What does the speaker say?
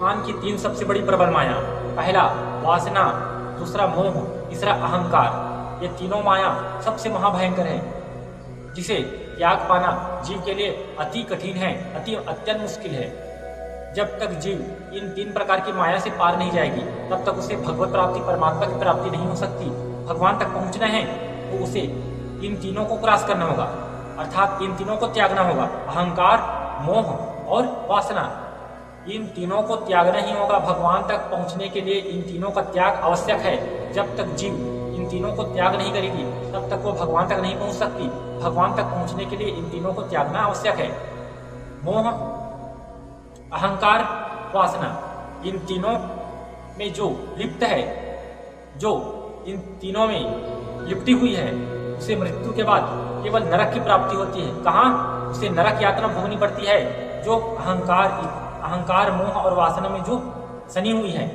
भगवान की तीन सबसे बड़ी प्रबल माया, पहला वासना, दूसरा मोह, तीसरा अहंकार। ये तीनों माया सबसे महाभयंकर है, जिसे त्याग पाना जीव के लिए अति कठिन है, अत्यंत मुश्किल है। जब तक जीव इन तीन प्रकार की माया से पार नहीं जाएगी, तब तक उसे भगवत प्राप्ति, परमात्मा की प्राप्ति नहीं हो सकती। भगवान तक पहुंचना है तो उसे इन तीनों को क्रॉस करना होगा, अर्थात इन तीनों को त्यागना होगा। अहंकार, मोह और वासना, इन तीनों को त्यागना ही होगा। भगवान तक पहुंचने के लिए इन तीनों का त्याग आवश्यक है। जब तक जीव इन तीनों को त्याग नहीं करेगी, तब तक वो भगवान तक नहीं पहुंच सकती। भगवान तक पहुंचने के लिए इन तीनों को त्यागना आवश्यक है। मोह, अहंकार, वासना, इन तीनों में जो लिप्त है, जो इन तीनों में लिपटी हुई है, उसे मृत्यु के बाद केवल नरक की प्राप्ति होती है। कहाँ? उसे नरक यात्रा भोगनी पड़ती है, जो अहंकार, मोह और वासना में जो सनी हुई है।